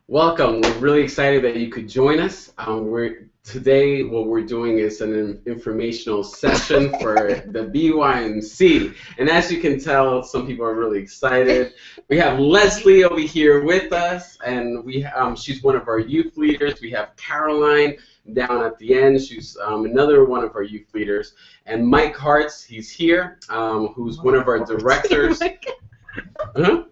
Welcome. We're really excited that you could join us. Today what we're doing is an informational session for the BYMC. And as you can tell, some people are really excited. We have Leslie over here with us, and she's one of our youth leaders. We have Caroline down at the end. She's another one of our youth leaders. And Mike Hartz, he's here, who's one of our directors. Huh?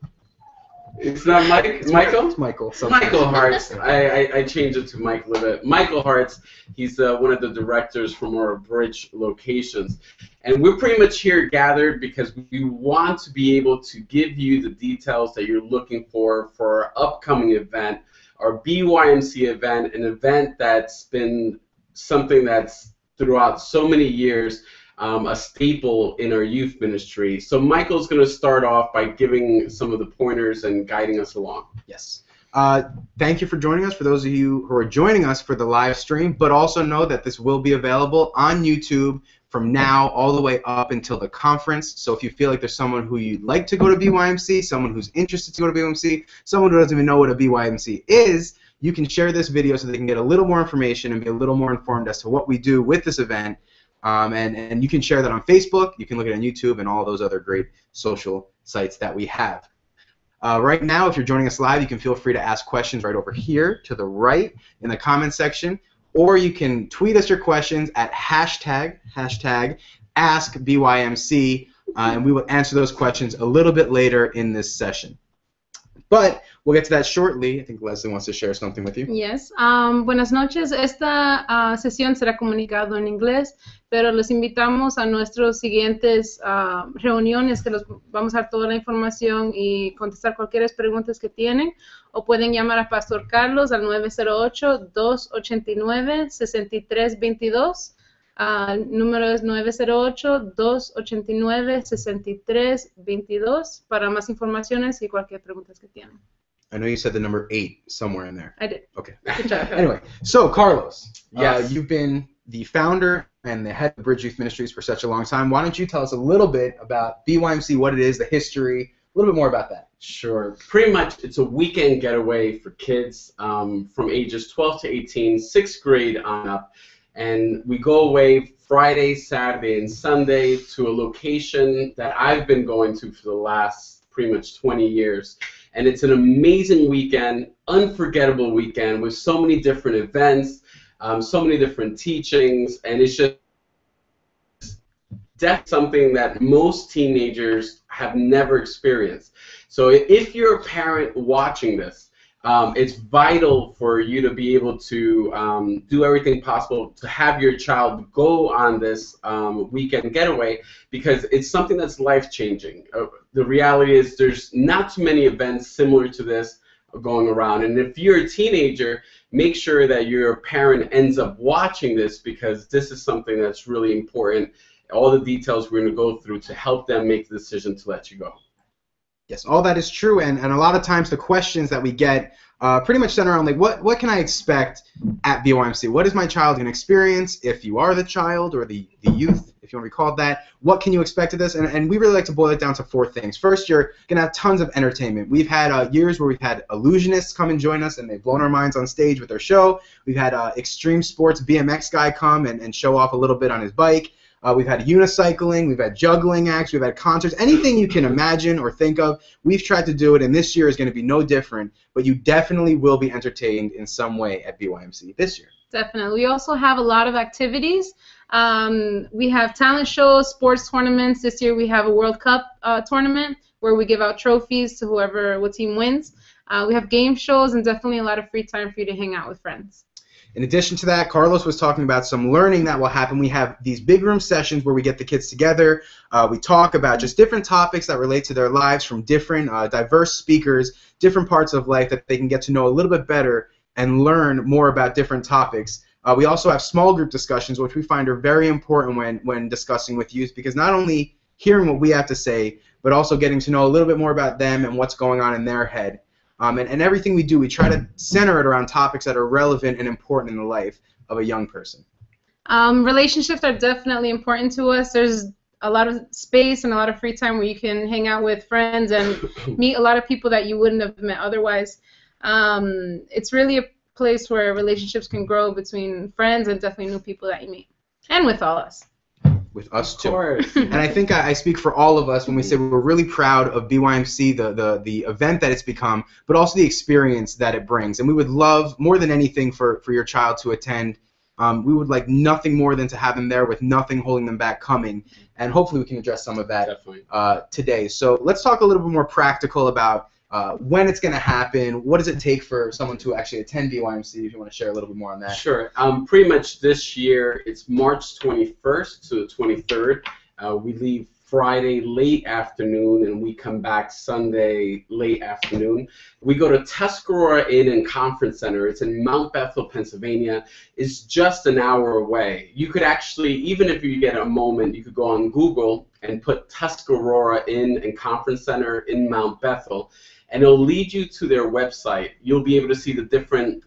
It's not Mike. It's Michael. It's Michael. Michael Hartz. I changed it to Mike a little bit. Michael Hartz. He's one of the directors from our bridge locations, and we're pretty much here gathered because we want to be able to give you the details that you're looking for our upcoming event, our BYMC event, an event that's been something that's throughout so many years. A staple in our youth ministry. So Michael's going to start off by giving some of the pointers and guiding us along. Yes. Thank you for joining us, for those of you who are joining us for the live stream, but also know that this will be available on YouTube from now all the way up until the conference. So if you feel like there's someone who you'd like to go to BYMC, someone who's interested to go to BYMC, someone who doesn't even know what a BYMC is, you can share this video so they can get a little more information and be a little more informed as to what we do with this event. And you can share that on Facebook, you can look at it on YouTube, and all those other great social sites that we have. Right now, if you're joining us live, you can feel free to ask questions right over here to the right in the comment section, or you can tweet us your questions at hashtag AskBYMC, and we will answer those questions a little bit later in this session. But we'll get to that shortly. I think Leslie wants to share something with you. Yes. Buenas noches. Esta sesión será comunicado en inglés, pero los invitamos a nuestros siguientes reuniones que los vamos a dar toda la información y contestar cualquier preguntas que tienen, o pueden llamar a Pastor Carlos al 908-289-6322. El número es 908-289-6322 para más informaciones y cualquier pregunta que tienen. I know you said the number 8 somewhere in there. I did. Okay. Good job. Anyway, so Carlos, Yes. you've been the founder and the head of Bridge Youth Ministries for such a long time. Why don't you tell us a little bit about BYMC, what it is, the history, a little bit more about that. Sure. Pretty much it's a weekend getaway for kids from ages 12 to 18, 6th grade on up. And we go away Friday, Saturday, and Sunday to a location that I've been going to for the last pretty much 20 years. And it's an amazing weekend, unforgettable weekend with so many different events, so many different teachings, and it's just definitely something that most teenagers have never experienced. So if you're a parent watching this, it's vital for you to be able to do everything possible to have your child go on this weekend getaway, because it's something that's life-changing. The reality is there's not too many events similar to this going around, and if you're a teenager, make sure that your parent ends up watching this, because this is something that's really important. All the details we're going to go through to help them make the decision to let you go. Yes, all that is true, and a lot of times the questions that we get pretty much center around, like, what can I expect at BYMC? What is my child going to experience if you are the child or the youth, if you want to be called that? What can you expect of this? And we really like to boil it down to 4 things. First, you're going to have tons of entertainment. We've had years where we've had illusionists come and join us, and they've blown our minds on stage with their show. We've had extreme sports BMX guy come and show off a little bit on his bike. We've had unicycling, we've had juggling acts, we've had concerts, anything you can imagine or think of, we've tried to do it, and this year is going to be no different, but you definitely will be entertained in some way at BYMC this year. Definitely. We also have a lot of activities. We have talent shows, sports tournaments. This year we have a World Cup tournament where we give out trophies to what team wins. We have game shows and definitely a lot of free time for you to hang out with friends. In addition to that, Carlos was talking about some learning that will happen. We have these big room sessions where we get the kids together. We talk about just different topics that relate to their lives from different diverse speakers, different parts of life that they can get to know a little bit better and learn more about different topics. We also have small group discussions, which we find are very important when discussing with youth, because not only hearing what we have to say, but also getting to know a little bit more about them and what's going on in their head. And everything we do, we try to center it around topics that are relevant and important in the life of a young person. Relationships are definitely important to us. There's a lot of space and a lot of free time where you can hang out with friends and meet a lot of people that you wouldn't have met otherwise. It's really a place where relationships can grow between friends and definitely new people that you meet, and with all us. With us too. Of course. And I think I speak for all of us when we say we're really proud of BYMC, the event that it's become, but also the experience that it brings. And we would love, more than anything, for your child to attend. We would like nothing more than to have them there with nothing holding them back coming. And hopefully we can address some of that today. So let's talk a little bit more practical about when it's going to happen. What does it take for someone to actually attend BYMC, if you want to share a little bit more on that? Sure. Pretty much this year, it's March 21st to the 23rd. We leave Friday late afternoon, and we come back Sunday late afternoon. We go to Tuscarora Inn and Conference Center. It's in Mount Bethel, Pennsylvania. It's just an hour away. You could actually, even if you get a moment, you could go on Google and put Tuscarora Inn and Conference Center in Mount Bethel, and it'll lead you to their website. You'll be able to see the different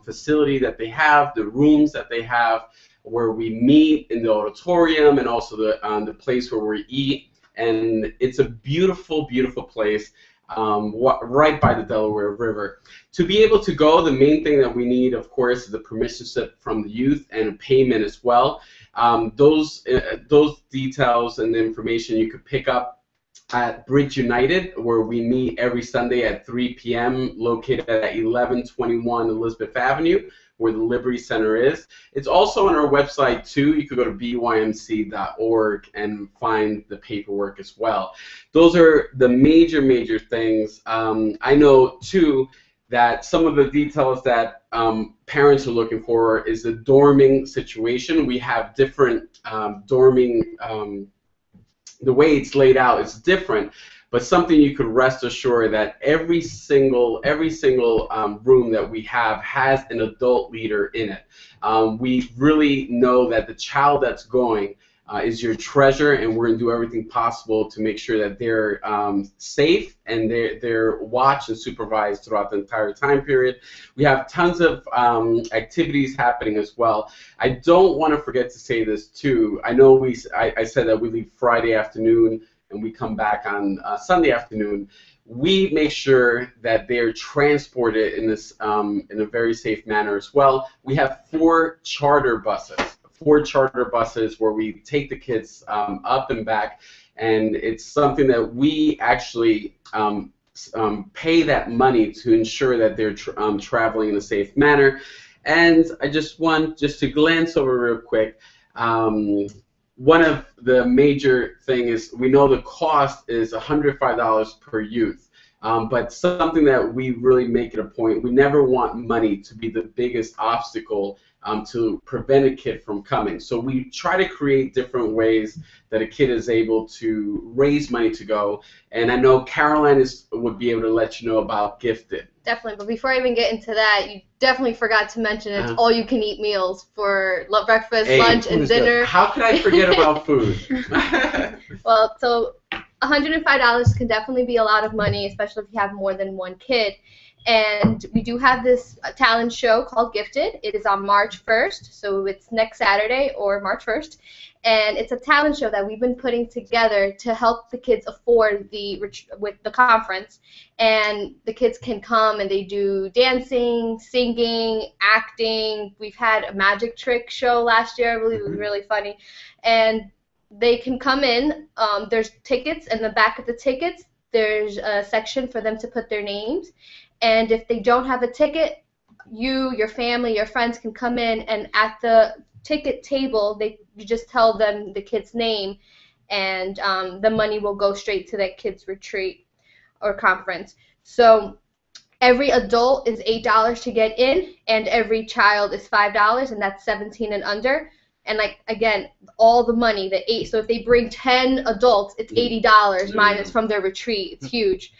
facility that they have, the rooms that they have, where we meet in the auditorium, and also the place where we eat. And it's a beautiful, beautiful place right by the Delaware River. To be able to go, the main thing that we need, of course, is a permission slip from the youth and a payment as well. Those details and the information you could pick up at Bridge United, where we meet every Sunday at 3 p.m., located at 1121 Elizabeth Avenue, where the Liberty Center is. It's also on our website, too. You could go to bymc.org and find the paperwork as well. Those are the major, major things. I know, too, that some of the details that parents are looking for is the dorming situation. We have different dorming. The way it's laid out is different, but something you could rest assured that every single room that we have has an adult leader in it. We really know that the child that's going is your treasure, and we're going to do everything possible to make sure that they're safe and they're watched and supervised throughout the entire time period. We have tons of activities happening as well. I don't want to forget to say this too. I know I said that we leave Friday afternoon and we come back on Sunday afternoon. We make sure that they're transported in this in a very safe manner as well. We have 4 charter buses where we take the kids up and back, and it's something that we actually pay that money to ensure that they're traveling in a safe manner. And I just want to glance over real quick. One of the major things is we know the cost is $105 per youth. But something that we really make it a point, we never want money to be the biggest obstacle to prevent a kid from coming. So we try to create different ways that a kid is able to raise money to go. And I know Caroline would be able to let you know about Gifted. Definitely, but before I even get into that, you definitely forgot to mention it's all-you-can-eat meals for breakfast, lunch, and dinner. Good. How could I forget about food? Well, so $105 can definitely be a lot of money, especially if you have more than one kid. And we do have this talent show called Gifted. It is on March 1st, so it's next Saturday or March 1st. And it's a talent show that we've been putting together to help the kids afford with the conference. And the kids can come and they do dancing, singing, acting. We've had a magic trick show last year. I believe it was really funny. And they can come in. There's tickets. In the back of the tickets, there's a section for them to put their names. And if they don't have a ticket, you, your family, your friends can come in, and at the ticket table, you just tell them the kid's name, and the money will go straight to that kid's retreat or conference. So every adult is $8 to get in, and every child is $5, and that's 17 and under. And again, all the money, so if they bring 10 adults, it's $80 minus from their retreat. It's huge.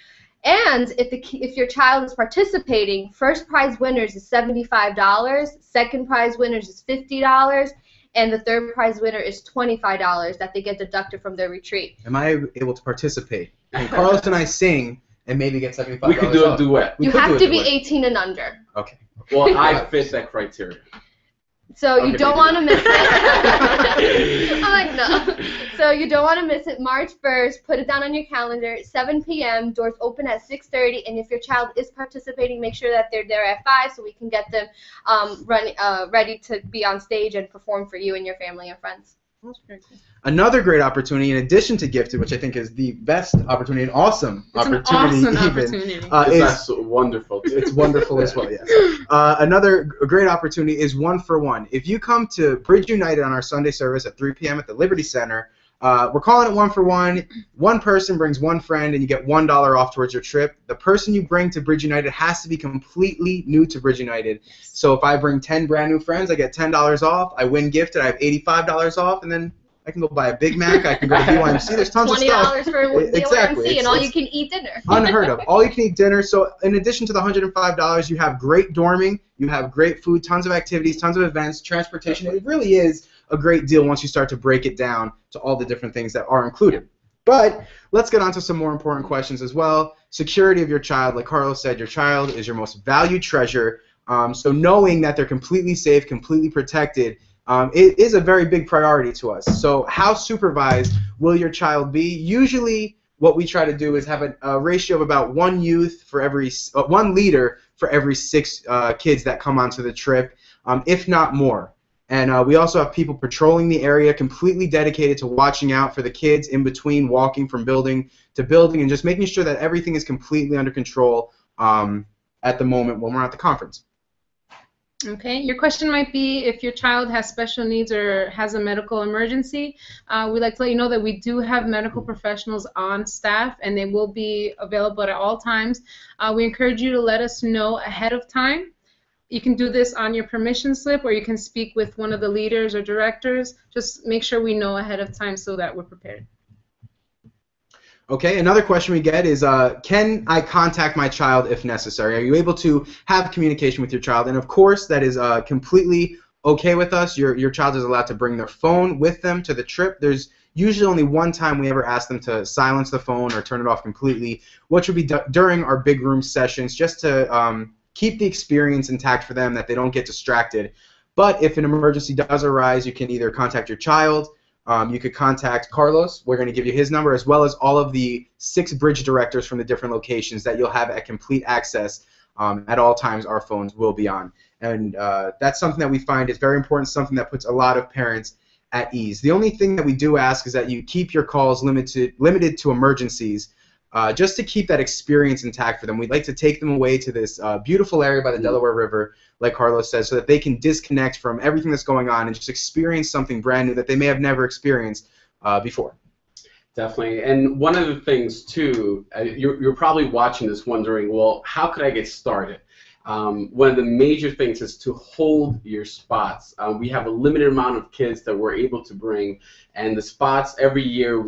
And if your child is participating, first prize winners is $75, second prize winners is $50, and the third prize winner is $25 that they get deducted from their retreat. Am I able to participate? Can Carlos and I sing and maybe get $75? We could do a duet. You have to be 18 and under. Okay. Well, I fit that criteria. So you Okay, don't maybe want to not. miss it. I'm like, no. So you don't want to miss it. March 1st, put it down on your calendar. 7 p.m. Doors open at 6:30, and if your child is participating, make sure that they're there at 5 so we can get them ready to be on stage and perform for you and your family and friends. Another great opportunity, in addition to Gifted, which I think is the best opportunity, an awesome It's an opportunity, awesome even, opportunity. That's wonderful. Too. It's wonderful as well, yes. Another great opportunity is 1-for-1. If you come to Bridge United on our Sunday service at 3 p.m. at the Liberty Center, we're calling it 1-for-1. One person brings one friend, and you get $1 off towards your trip. The person you bring to Bridge United has to be completely new to Bridge United. So if I bring 10 brand new friends, I get $10 off. I win Gifted, I have $85 off, and then I can go buy a Big Mac. I can go to BYMC. There's tons of stuff. $20 for BYMC Exactly. and all you can eat dinner. Unheard of. All you can eat dinner. So in addition to the $105, you have great dorming, you have great food, tons of activities, tons of events, transportation. It really is a great deal once you start to break it down to all the different things that are included. But let's get on to some more important questions as well. Security of your child. Like Carlos said, your child is your most valued treasure. So knowing that they're completely safe, completely protected, it is a very big priority to us. So how supervised will your child be? Usually what we try to do is have a ratio of about one leader for every 6 kids that come onto the trip, if not more. And we also have people patrolling the area, completely dedicated to watching out for the kids in between, walking from building to building, and just making sure that everything is completely under control at the moment when we're at the conference. Okay, your question might be if your child has special needs or has a medical emergency. We'd like to let you know that we do have medical professionals on staff, and they will be available at all times. We encourage you to let us know ahead of time. You can do this on your permission slip, or you can speak with one of the leaders or directors. Just make sure we know ahead of time so that we're prepared. Okay, another question we get is, can I contact my child if necessary? Are you able to have communication with your child? And of course, that is completely okay with us. Your child is allowed to bring their phone with them to the trip. There's usually only one time we ever ask them to silence the phone or turn it off completely, which would be during our big room sessions, just to keep the experience intact for them, that they don't get distracted. But if an emergency does arise, you can either contact your child. You could contact Carlos. We're going to give you his number, as well as all of the 6 bridge directors from the different locations that you'll have at complete access at all times. Our phones will be on. And that's something that we find is very important, something that puts a lot of parents at ease. The only thing that we do ask is that you keep your calls limited to emergencies, just to keep that experience intact for them. We'd like to take them away to this beautiful area by the Delaware River, like Carlos says, so that they can disconnect from everything that's going on and just experience something brand new that they may have never experienced before. Definitely. And one of the things, too, you're probably watching this wondering, well, how could I get started? One of the major things is to hold your spots. We have a limited amount of kids that we're able to bring, and the spots every year,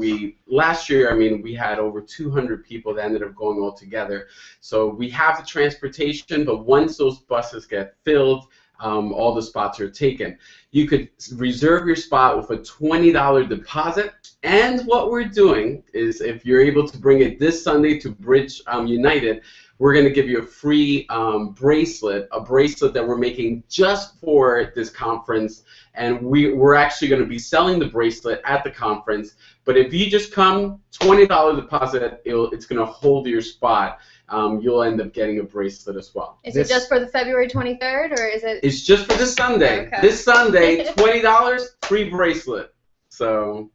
last year, I mean, we had over 200 people that ended up going all together. So we have the transportation, but once those buses get filled, all the spots are taken. You could reserve your spot with a $20 deposit, and what we're doing is, if you're able to bring it this Sunday to Bridge United, we're going to give you a free bracelet, a bracelet that we're making just for this conference, and we're actually going to be selling the bracelet at the conference. But if you just come, $20 deposit, it's going to hold your spot. You'll end up getting a bracelet as well. Is it just for the February 23rd, or is it? It's just for this Sunday. Okay. This Sunday, $20, free bracelet. So.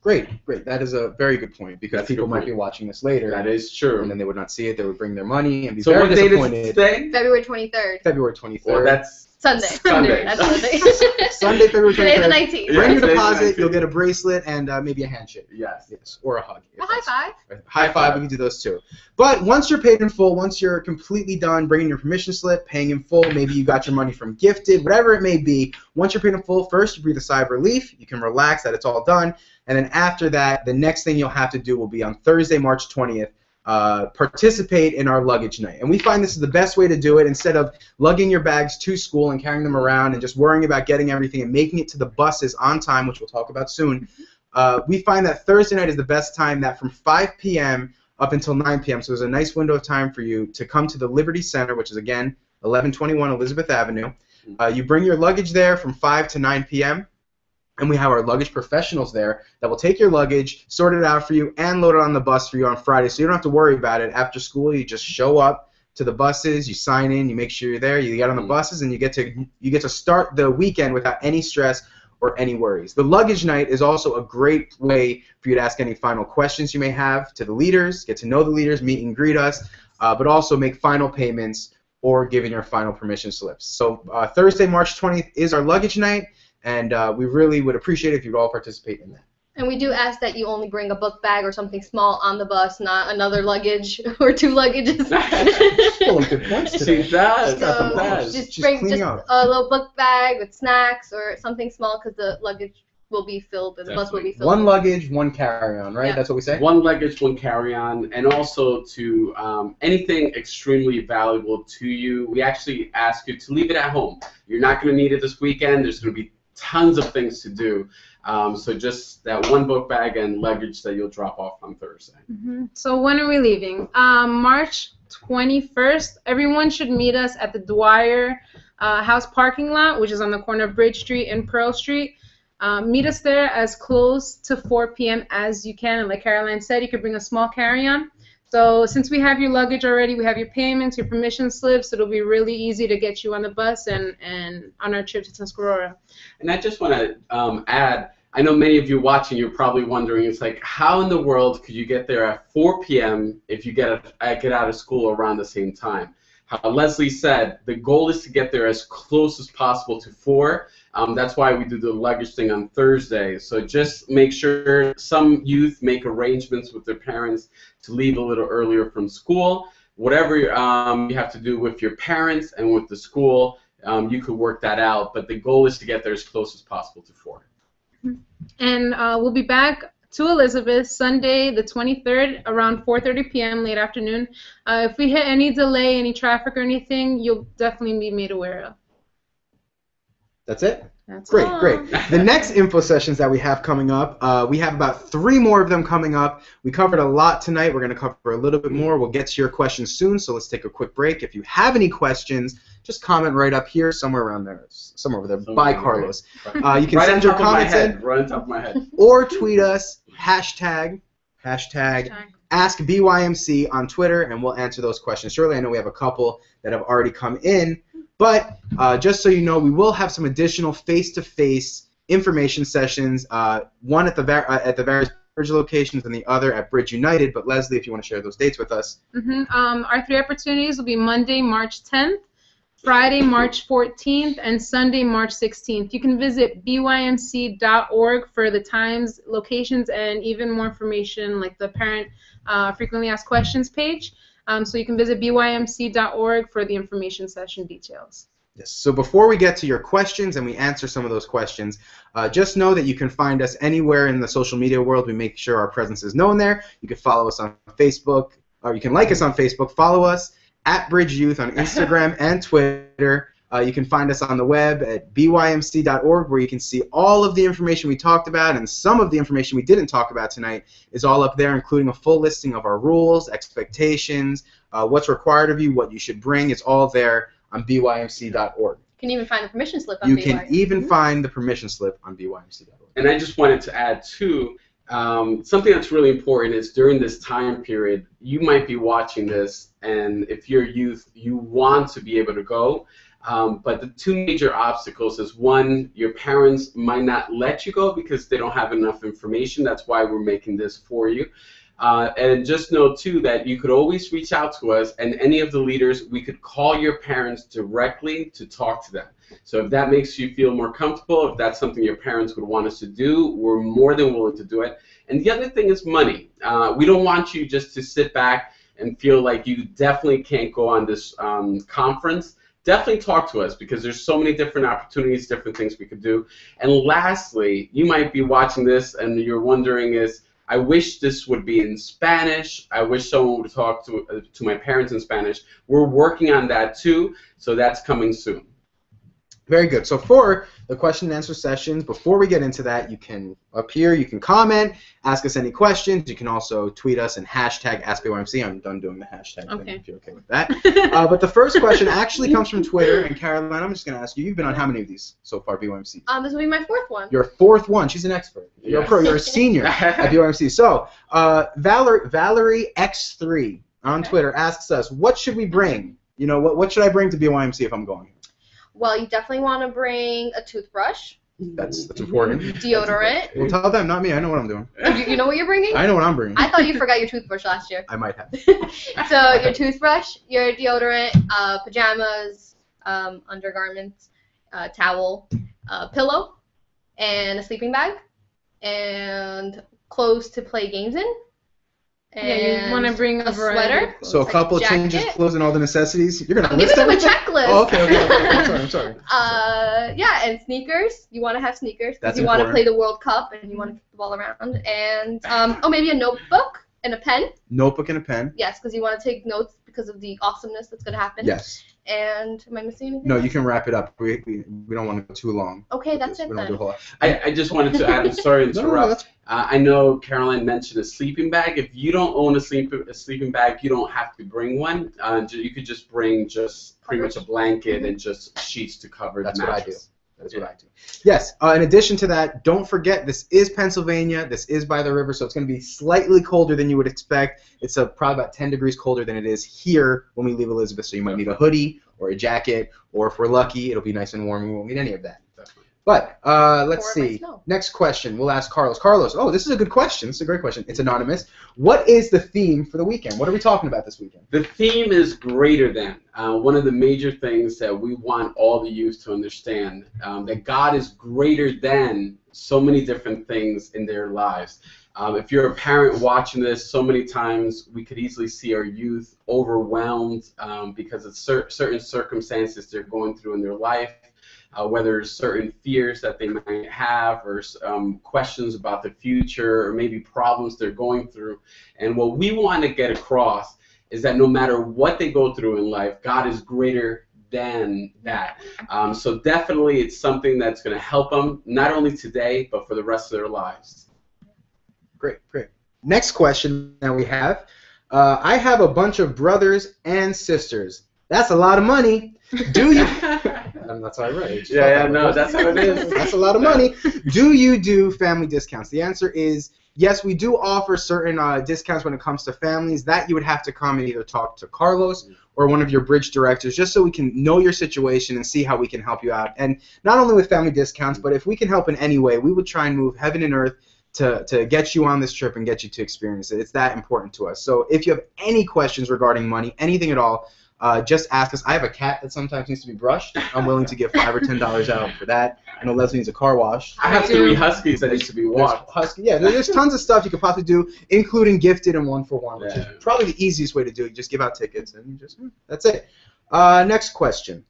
Great. That is a very good point, because people might be watching this later. That is true. And then they would not see it. They would bring their money and be so very disappointed. So what date is it today? February 23rd. February 23rd. Well, that's Sunday. Sunday. That's Sunday. Sunday, February 23rd. Today's the 19th. Bring your today's the deposit. 19th. You'll get a bracelet and maybe a handshake. Yes. Or a hug. A high five. High five. We can do those too. But once you're paid in full, once you're completely done bringing your permission slip, paying in full, maybe you got your money from Gifted, whatever it may be, once you're paid in full, first you breathe a sigh of relief. You can relax that it's all done. And then after that, the next thing you'll have to do will be on Thursday, March 20th, participate in our Luggage Night. And we find this is the best way to do it. Instead of lugging your bags to school and carrying them around and just worrying about getting everything and making it to the buses on time, which we'll talk about soon, we find that Thursday night is the best time, that from 5 p.m. up until 9 p.m. So there's a nice window of time for you to come to the Liberty Center, which is, again, 1121 Elizabeth Avenue. You bring your luggage there from 5 to 9 p.m. And we have our luggage professionals there that will take your luggage, sort it out for you, and load it on the bus for you on Friday. So you don't have to worry about it. After school, you just show up to the buses, you sign in, you make sure you're there, you get on the buses, and you get to start the weekend without any stress or any worries. The Luggage Night is also a great way for you to ask any final questions you may have to the leaders, get to know the leaders, meet and greet us, but also make final payments or give in your final permission slips. So Thursday, March 20th is our Luggage Night. And we really would appreciate it if you'd all participate in that. And we do ask that you only bring a book bag or something small on the bus, not another luggage or 2 luggages. Well, good points today. She does. So just bring just a little book bag with snacks or something small because the luggage will be filled and the bus will be filled. One luggage, one carry-on, right? Yeah. That's what we say? One luggage, one carry-on, and also to anything extremely valuable to you, we actually ask you to leave it at home. You're not going to need it this weekend. There's going to be tons of things to do. So just that one book bag and luggage that you'll drop off on Thursday. So when are we leaving? March 21st. Everyone should meet us at the Dwyer House parking lot, which is on the corner of Bridge Street and Pearl Street. Meet us there as close to 4 p.m. as you can. And like Caroline said, you could bring a small carry-on. So since we have your luggage already, we have your payments, your permission slips, it'll be really easy to get you on the bus and on our trip to Tuscarora. And I just want to add, I know many of you watching, you're probably wondering, it's like, how in the world could you get there at 4 p.m. if you get out of school around the same time? How Leslie said, the goal is to get there as close as possible to 4. That's why we do the luggage thing on Thursday. So just make sure some youth make arrangements with their parents to leave a little earlier from school. Whatever you have to do with your parents and with the school, you could work that out. But the goal is to get there as close as possible to 4. And we'll be back to Elizabeth Sunday the 23rd around 4:30 p.m. late afternoon. If we hit any delay, any traffic or anything, you'll definitely be made aware of. That's it? That's great, all. Great. The next info sessions that we have coming up, we have about 3 more of them coming up. We covered a lot tonight. We're going to cover a little bit more. We'll get to your questions soon, so let's take a quick break. If you have any questions, just comment right up here, somewhere around there, somewhere over there. Bye, Carlos. You can right send your comments in. Right on top of my head. Or tweet us, hashtag AskBYMC on Twitter, and we'll answer those questions shortly. I know we have a couple that have already come in. But just so you know, we will have some additional face-to-face information sessions, one at the various Bridge locations and the other at Bridge United. But Leslie, if you want to share those dates with us. Our 3 opportunities will be Monday, March 10th, Friday, March 14th, and Sunday, March 16th. You can visit bymc.org for the times, locations, and even more information like the parent frequently asked questions page. So you can visit bymc.org for the information session details. Yes. So before we get to your questions and we answer some of those questions, just know that you can find us anywhere in the social media world. We make sure our presence is known there. You can follow us on Facebook, or you can like us on Facebook. Follow us at Bridge Youth on Instagram and Twitter. You can find us on the web at bymc.org, where you can see all of the information we talked about, and some of the information we didn't talk about tonight is all up there, including a full listing of our rules, expectations, what's required of you, what you should bring. It's all there on bymc.org. You can even find the permission slip on You can even find the permission slip on bymc.org. And I just wanted to add, too, something that's really important is during this time period, you might be watching this, and if you're youth, you want to be able to go. But the 2 major obstacles is, one, your parents might not let you go because they don't have enough information. That's why we're making this for you. And just know, too, that you could always reach out to us, and any of the leaders, we could call your parents directly to talk to them. So if that makes you feel more comfortable, if that's something your parents would want us to do, we're more than willing to do it. And the other thing is money. We don't want you just to sit back and feel like you definitely can't go on this conference. Definitely talk to us, because there's so many different opportunities, different things we could do. And lastly, you might be watching this and you're wondering is, I wish this would be in Spanish. I wish someone would talk to my parents in Spanish. We're working on that too, so that's coming soon. Very good. So for the question and answer sessions, before we get into that, you can up here, you can comment, ask us any questions. You can also tweet us and hashtag AskBYMC. I'm done doing the hashtag thing if you're okay with that. But the first question actually comes from Twitter. And Caroline, I'm just going to ask you, you've been on how many of these so far, BYMC? This will be my 4th one. Your 4th one. She's an expert. You're a pro. You're a senior at BYMC. So Valerie X3 on Twitter asks us, what should we bring? You know, what should I bring to BYMC if I'm going? Well, you definitely want to bring a toothbrush. That's important. Deodorant. Well, tell them, not me. I know what I'm doing. You know what you're bringing? I know what I'm bringing. I thought you forgot your toothbrush last year. I might have. So your toothbrush, your deodorant, pajamas, undergarments, towel, pillow, and a sleeping bag, and clothes to play games in. And you want to bring a sweater. So a couple of changes, clothes, and all the necessities. You're gonna list them a everything? checklist. Oh, okay. I'm sorry. Yeah, and sneakers. You want to have sneakers because you want to play the World Cup and you want to kick the ball around. And maybe a notebook and a pen. Notebook and a pen. Yes, because you want to take notes because of the awesomeness that's gonna happen. Yes. And am I missing anything? No, you can wrap it up. We don't want to go too long. Okay, that's it we then. Don't do a whole lot. I just wanted to add, I'm sorry to interrupt. I know Caroline mentioned a sleeping bag. If you don't own a sleeping bag, you don't have to bring one. You could just bring pretty much a blanket and just sheets to cover the mattress. That's what I do. Yes. In addition to that, don't forget this is Pennsylvania. This is by the river, so it's going to be slightly colder than you would expect. It's probably about 10 degrees colder than it is here when we leave Elizabeth. So you might need a hoodie or a jacket, or if we're lucky, it'll be nice and warm. We won't need any of that. But let's see. Next question. We'll ask Carlos. Carlos, this is a good question. This is a great question. It's anonymous. What is the theme for the weekend? What are we talking about this weekend? The theme is greater than. One of the major things that we want all the youth to understand, that God is greater than so many different things in their lives. If you're a parent watching this, so many times we could easily see our youth overwhelmed because of certain circumstances they're going through in their life. Whether certain fears that they might have or questions about the future or maybe problems they're going through. And what we want to get across is that no matter what they go through in life, God is greater than that. So definitely it's something that's going to help them, not only today, but for the rest of their lives. Great. Next question that we have. I have a bunch of brothers and sisters. That's a lot of money. Do you? That's how I read. No, that's how it is. That's a lot of money. Do you do family discounts? The answer is yes, we do offer certain discounts when it comes to families. That you would have to come and either talk to Carlos or one of your bridge directors just so we can know your situation and see how we can help you out. And not only with family discounts, but if we can help in any way, we would try and move heaven and earth to get you on this trip and get you to experience it. It's that important to us. So if you have any questions regarding money, anything at all, just ask us. I have a cat that sometimes needs to be brushed. I'm willing to give $5 or $10 out for that. I know Leslie needs a car wash. I have 3 huskies that need to be washed. There's tons of stuff you could possibly do, including gifted and 1-for-1, which is probably the easiest way to do it. You just give out tickets and that's it. Next question.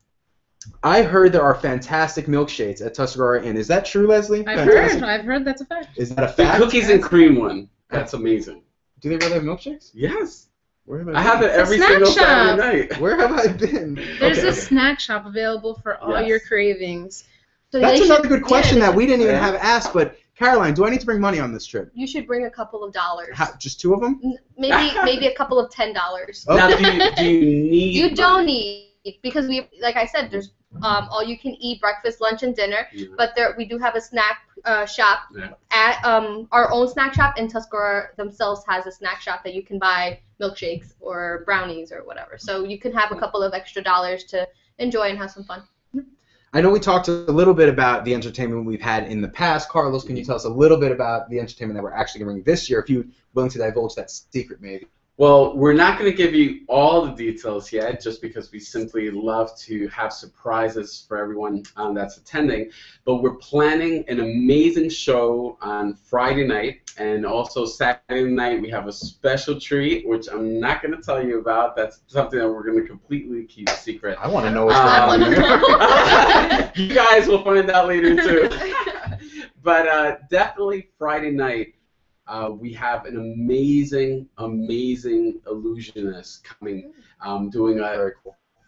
I heard there are fantastic milkshakes at Tuscarora Inn. Is that true, Leslie? I've heard that's a fact. Is that a fact? The cookies and cream one. That's amazing. Do they really have milkshakes? Yes. Where have I have it every single Saturday night. Where have I been? There's a snack shop available for all your cravings. So that's another good question that we didn't even have asked, but Caroline, do I need to bring money on this trip? You should bring a couple of dollars. Just 2 of them? Maybe a couple of $10. Okay. Now, do you need? You don't need, because we, like I said, there's all you can eat breakfast, lunch, and dinner. But we do have a snack shop at our own snack shop, and Tuscarora themselves has a snack shop that you can buy milkshakes or brownies or whatever. So you can have a couple of extra dollars to enjoy and have some fun. I know we talked a little bit about the entertainment we've had in the past. Carlos, can you tell us a little bit about the entertainment that we're actually going to bring this year, if you're willing to divulge that secret, maybe? Well, we're not going to give you all the details yet, just because we simply love to have surprises for everyone that's attending. But we're planning an amazing show on Friday night, and also Saturday night we have a special treat, which I'm not going to tell you about. That's something that we're going to completely keep secret. I want to know what's going on. You guys will find out later, too. But definitely Friday night. We have an amazing illusionist coming, doing a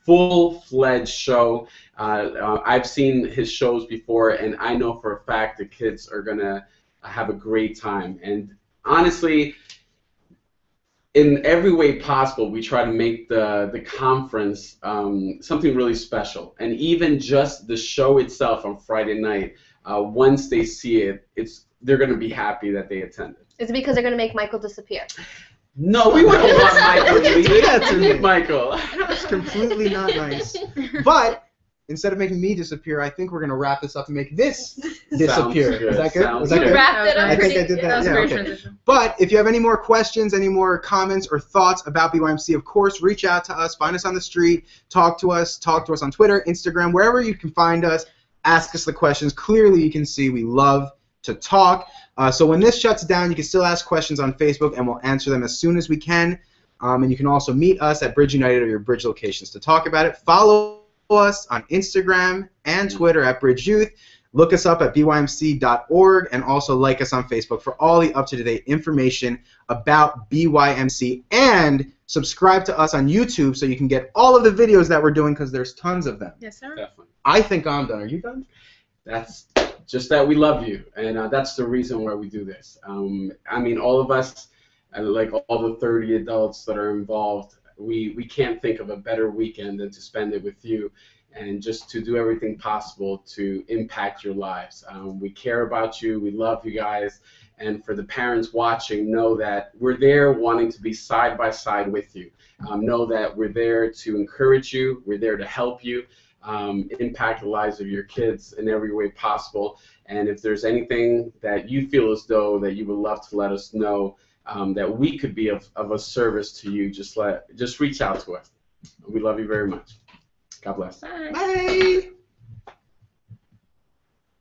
full-fledged show. I've seen his shows before, and I know for a fact the kids are going to have a great time. And honestly, in every way possible, we try to make the conference something really special. And even just the show itself on Friday night, once they see it, they're going to be happy that they attended. Is it because they're going to make Michael disappear? No, we wouldn't want Michael to do that to me. Michael. It's completely not nice. But instead of making me disappear, I think we're going to wrap this up and make this disappear. Good. Is that good? Sounds Was that good. good? Wrapped it up. I think I did That that. was a Yeah, great okay. transition. But if you have any more questions, any more comments or thoughts about BYMC, of course, reach out to us, find us on the street, talk to us on Twitter, Instagram, wherever you can find us, ask us the questions. Clearly, you can see we love to talk. So when this shuts down, you can still ask questions on Facebook, and we'll answer them as soon as we can. And you can also meet us at Bridge United or your Bridge locations to talk about it. Follow us on Instagram and Twitter at Bridge Youth. Look us up at bymc.org, and also like us on Facebook for all the up-to-date information about BYMC. And subscribe to us on YouTube so you can get all of the videos that we're doing, because there's tons of them. Yes, sir. Definitely. I think I'm done. Are you done? That's just that we love you, and that's the reason why we do this. I mean, all of us, like all the 30 adults that are involved, we can't think of a better weekend than to spend it with you and just to do everything possible to impact your lives. We care about you. We love you guys. And for the parents watching, know that we're there wanting to be side by side with you. Know that we're there to encourage you. We're there to help you. Impact the lives of your kids in every way possible. And if there's anything that you feel as though that you would love to let us know that we could be of a service to you, just reach out to us. We love you very much. God bless. Bye. Bye.